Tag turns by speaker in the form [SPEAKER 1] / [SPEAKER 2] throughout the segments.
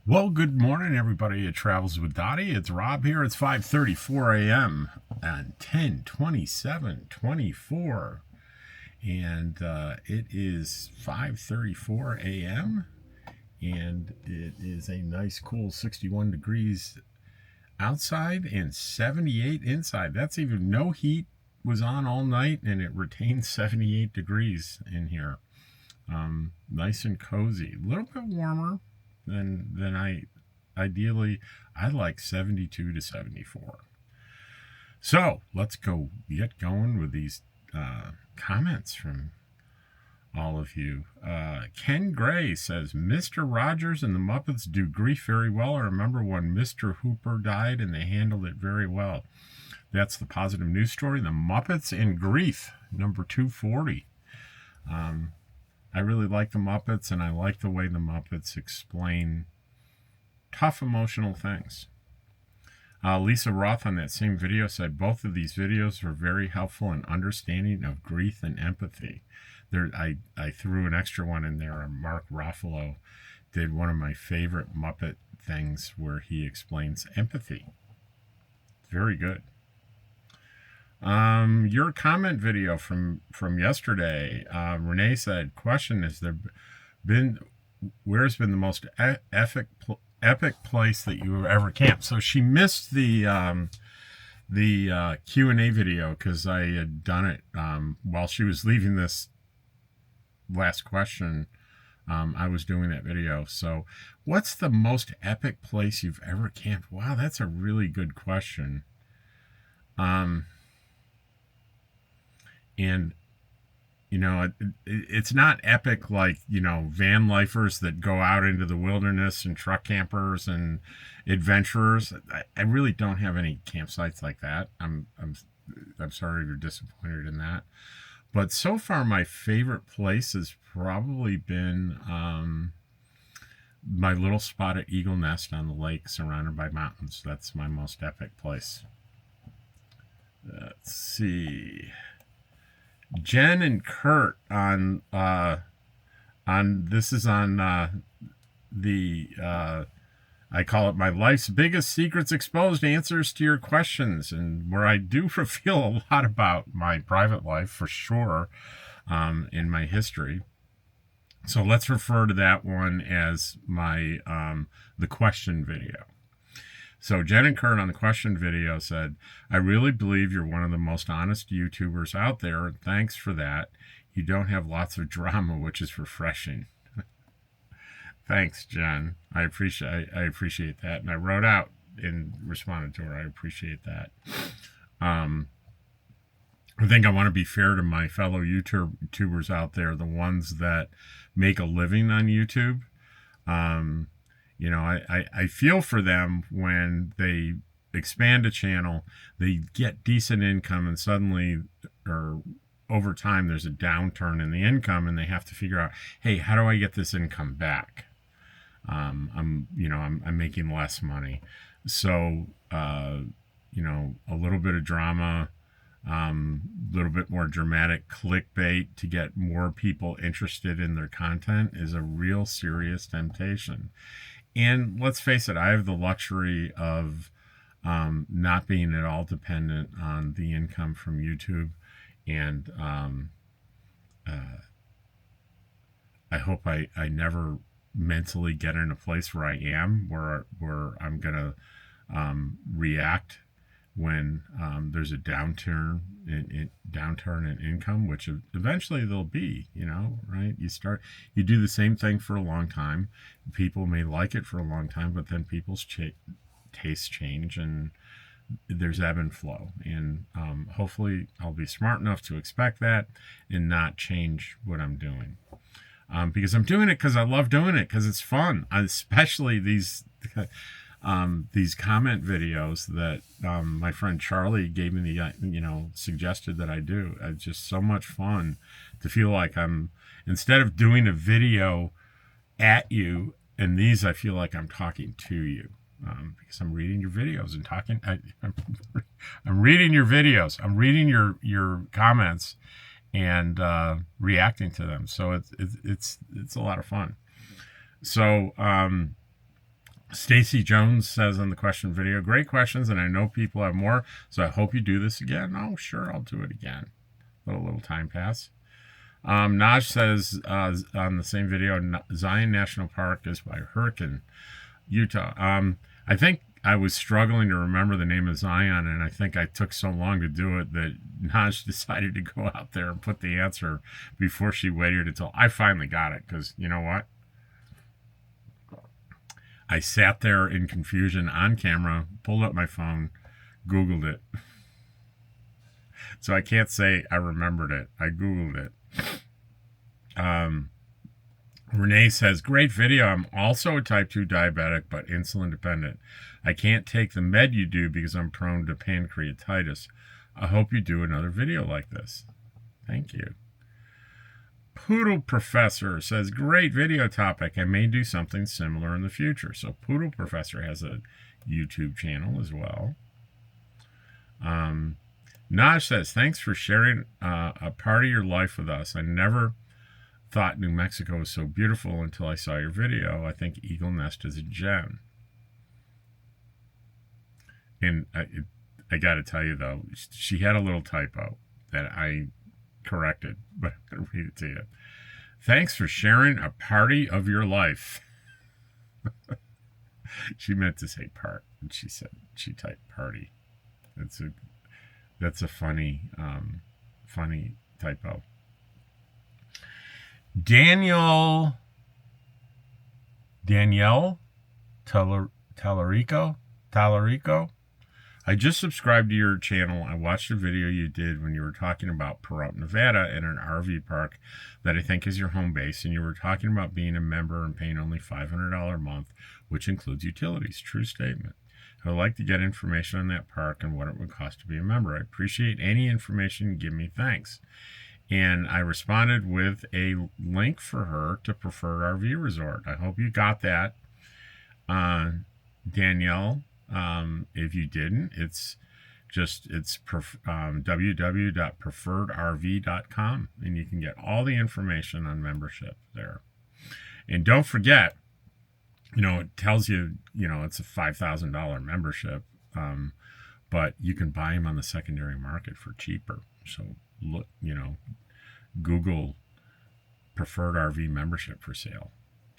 [SPEAKER 1] Well, good morning, everybody. It Travels with Dottie. It's Rob here. It's 5:34 a.m. and 10:27:24, and it is 5:34 a.m. and it is a nice, cool 61 degrees outside and 78 inside. That's even no heat was on all night, and it retained 78 degrees in here. Nice and cozy. A little bit warmer than I ideally. I like 72 to 74. So let's get going with these comments from all of you. Ken Gray says Mr. Rogers and the Muppets do grief very well. I remember when Mr. Hooper died and they handled it very well. That's the positive news story. The Muppets and grief, number 240. I really like the Muppets, and I like the way the Muppets explain tough emotional things. Lisa Roth on that same video said both of these videos were very helpful in understanding of grief and empathy. I threw an extra one in there. Mark Ruffalo did one of my favorite Muppet things where he explains empathy. Very good. Your comment video from yesterday, Renee said, question, where's been the most epic place that you've ever camped? So she missed the Q&A video because I had done it while she was leaving this last question. I was doing that video. So what's the most epic place you've ever camped? Wow, that's a really good question. And it's not epic like van lifers that go out into the wilderness and truck campers and adventurers. I really don't have any campsites like that. I'm sorry if you're disappointed in that. But so far, my favorite place has probably been my little spot at Eagle Nest on the lake, surrounded by mountains. That's my most epic place. Let's see. Jen and Kurt on this is on I call it my life's biggest secrets exposed, answers to your questions, and where I do reveal a lot about my private life for sure, in my history. So let's refer to that one as my the question video. So Jen and Kurt on the question video said, I really believe you're one of the most honest YouTubers out there, and thanks for that. You don't have lots of drama, which is refreshing. Thanks, Jen. I appreciate that. And I wrote out and responded to her. I appreciate that. I think I want to be fair to my fellow YouTubers out there, the ones that make a living on YouTube. I feel for them when they expand a channel, they get decent income, and suddenly, or over time, there's a downturn in the income, and they have to figure out, hey, how do I get this income back? I'm making less money. So, a little bit of drama, a little bit more dramatic clickbait to get more people interested in their content is a real serious temptation. And let's face it, I have the luxury of not being at all dependent on the income from YouTube. And I hope I never mentally get in a place where I am, where I'm going to react when there's a downturn in income, which eventually there'll be, right? You do the same thing for a long time. People may like it for a long time, but then people's tastes change, and there's ebb and flow. And hopefully I'll be smart enough to expect that and not change what I'm doing. Because I'm doing it because I love doing it, because it's fun, especially these comment videos that my friend Charlie gave me suggested that I do. It's just so much fun to feel like instead of doing a video at you, and these I feel like I'm talking to you, because I'm reading your videos and talking. I'm reading your videos. I'm reading your comments and reacting to them. So it's a lot of fun. So Stacy Jones says on the question video, great questions, and I know people have more, so I hope you do this again. Oh, sure, I'll do it again. Let a little time pass. Naj says on the same video, Zion National Park is by Hurricane, Utah. I think I was struggling to remember the name of Zion, and I think I took so long to do it that Naj decided to go out there and put the answer before she waited until I finally got it, because you know what? I sat there in confusion on camera, pulled up my phone, Googled it. So I can't say I remembered it. I Googled it. Renee says, great video. I'm also a type 2 diabetic, but insulin dependent. I can't take the med you do because I'm prone to pancreatitis. I hope you do another video like this. Thank you. Poodle Professor says, great video topic. I may do something similar in the future. So Poodle Professor has a YouTube channel as well. Naj says, thanks for sharing a part of your life with us. I never thought New Mexico was so beautiful until I saw your video. I think Eagle Nest is a gem. And I got to tell you, though, she had a little typo that I corrected, but I'm going to read it to you. Thanks for sharing a party of your life. She meant to say part, and she typed party. That's a funny typo. Danielle Tallarico. I just subscribed to your channel. I watched a video you did when you were talking about Pahrump, Nevada, in an RV park that I think is your home base, and you were talking about being a member and paying only $500 a month, which includes utilities. True statement. I would like to get information on that park and what it would cost to be a member. I appreciate any information you give me. Thanks. And I responded with a link for her to Preferred RV Resort. I hope you got that, Danielle. If you didn't, it's www.preferredrv.com, and you can get all the information on membership there. And don't forget, it tells you, it's a $5,000 membership, but you can buy them on the secondary market for cheaper. So look, Google Preferred RV membership for sale,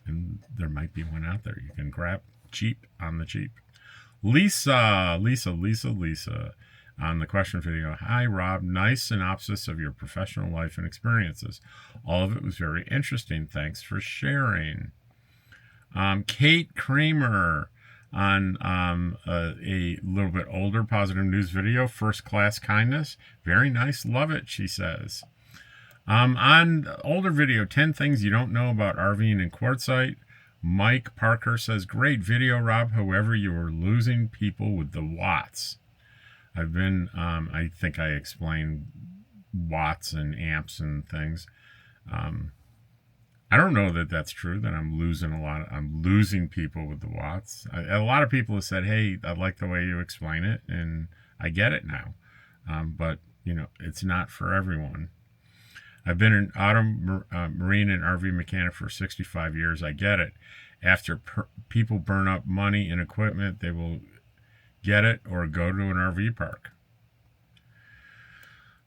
[SPEAKER 1] and there might be one out there you can grab cheap on the cheap. Lisa on the question video. Hi, Rob. Nice synopsis of your professional life and experiences. All of it was very interesting. Thanks for sharing. Kate Kramer on a little bit older positive news video, First Class Kindness. Very nice. Love it, she says. On older video, 10 things you don't know about RVing and quartzsite. Mike Parker says, great video, Rob. However, you are losing people with the watts. I've been, I think I explained watts and amps and things. I don't know that that's true, that I'm losing people with the watts. A lot of people have said, hey, I like the way you explain it, and I get it now. But, it's not for everyone. I've been an marine and RV mechanic for 65 years. I get it. After people burn up money and equipment, they will get it or go to an RV park.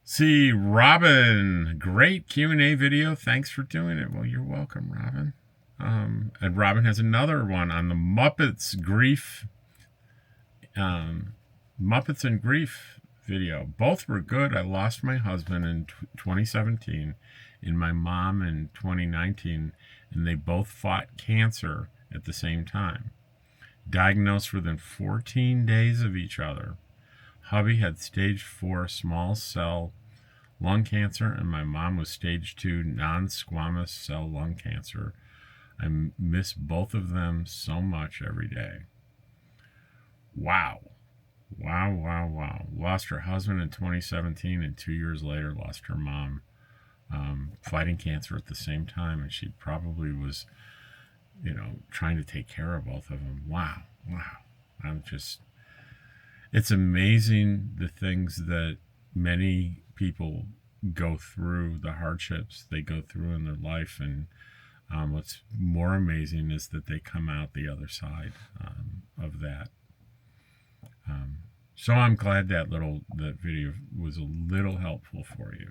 [SPEAKER 1] See, Robin, great Q&A video. Thanks for doing it. Well, you're welcome, Robin. And Robin has another one on the Muppets and Grief video. Both were good. I lost my husband in 2017 and my mom in 2019, and they both fought cancer at the same time. Diagnosed within 14 days of each other. Hubby had stage 4 small cell lung cancer, and my mom was stage 2 non-squamous cell lung cancer. I miss both of them so much every day. Wow. Lost her husband in 2017, and 2 years later lost her mom, fighting cancer at the same time, and she probably was, trying to take care of both of them. Wow. It's amazing the things that many people go through, the hardships they go through in their life, and What's more amazing is that they come out the other side of that. So I'm glad that video was a little helpful for you.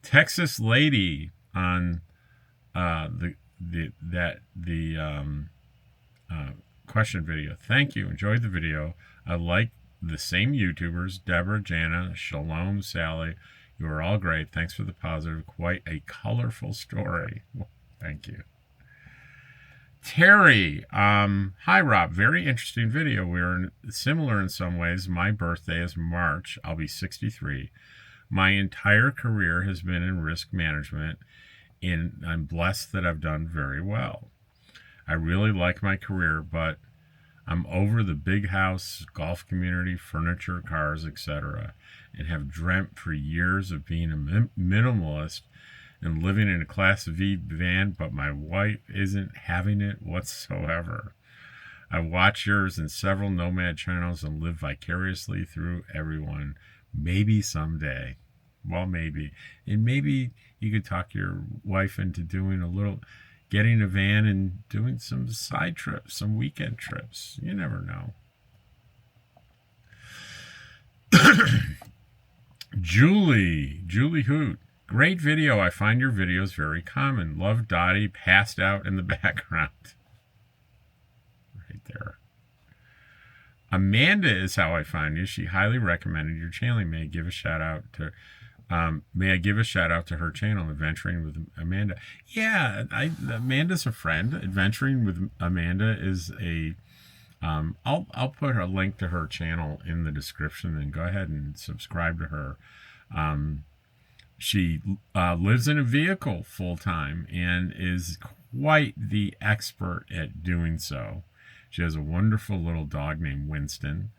[SPEAKER 1] Texas Lady on the question video. Thank you. Enjoyed the video. I like the same YouTubers, Deborah, Jana, Shalom, Sally. You are all great. Thanks for the positive. Quite a colorful story. Well, thank you. Terry, hi Rob, very interesting video. We're similar in some ways. My birthday is March. I'll be 63. My entire career has been in risk management, and I'm blessed that I've done very well. I really like my career, but I'm over the big house, golf community, furniture, cars, etc., and have dreamt for years of being a minimalist and living in a Class V van, but my wife isn't having it whatsoever. I watch yours and several nomad channels and live vicariously through everyone. Maybe someday. Well, maybe. And maybe you could talk your wife into getting a van and doing some side trips, some weekend trips. You never know. Julie Hoot. Great video. I find your videos very common. Love Dottie passed out in the background. Right there. Amanda is how I find you. She highly recommended your channel. May I give a shout out to her channel, Adventuring with Amanda. Yeah, Amanda's a friend. Adventuring with Amanda is a I'll put a link to her channel in the description, and go ahead and subscribe to her. She lives in a vehicle full time and is quite the expert at doing so. She has a wonderful little dog named Winston.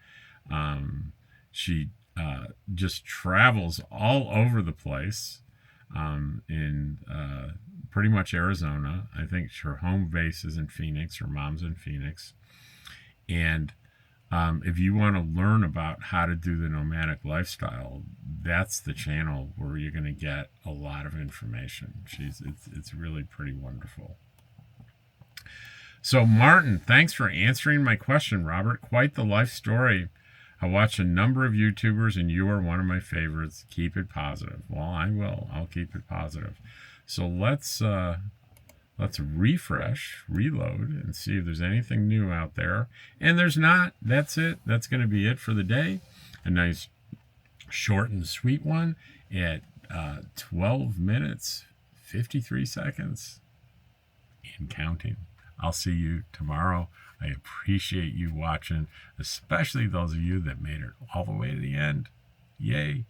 [SPEAKER 1] She just travels all over the place in pretty much Arizona. I think her home base is in Phoenix. Her mom's in Phoenix. And if you want to learn about how to do the nomadic lifestyle, that's the channel where you're going to get a lot of information. It's really pretty wonderful. So Martin, thanks for answering my question, Robert. Quite the life story. I watch a number of YouTubers, and you are one of my favorites. Keep it positive. Well, I will. I'll keep it positive. So let's refresh, reload, and see if there's anything new out there. And there's not. That's it. That's going to be it for the day. A nice short and sweet one at 12 minutes, 53 seconds, and counting. I'll see you tomorrow. I appreciate you watching, especially those of you that made it all the way to the end. Yay.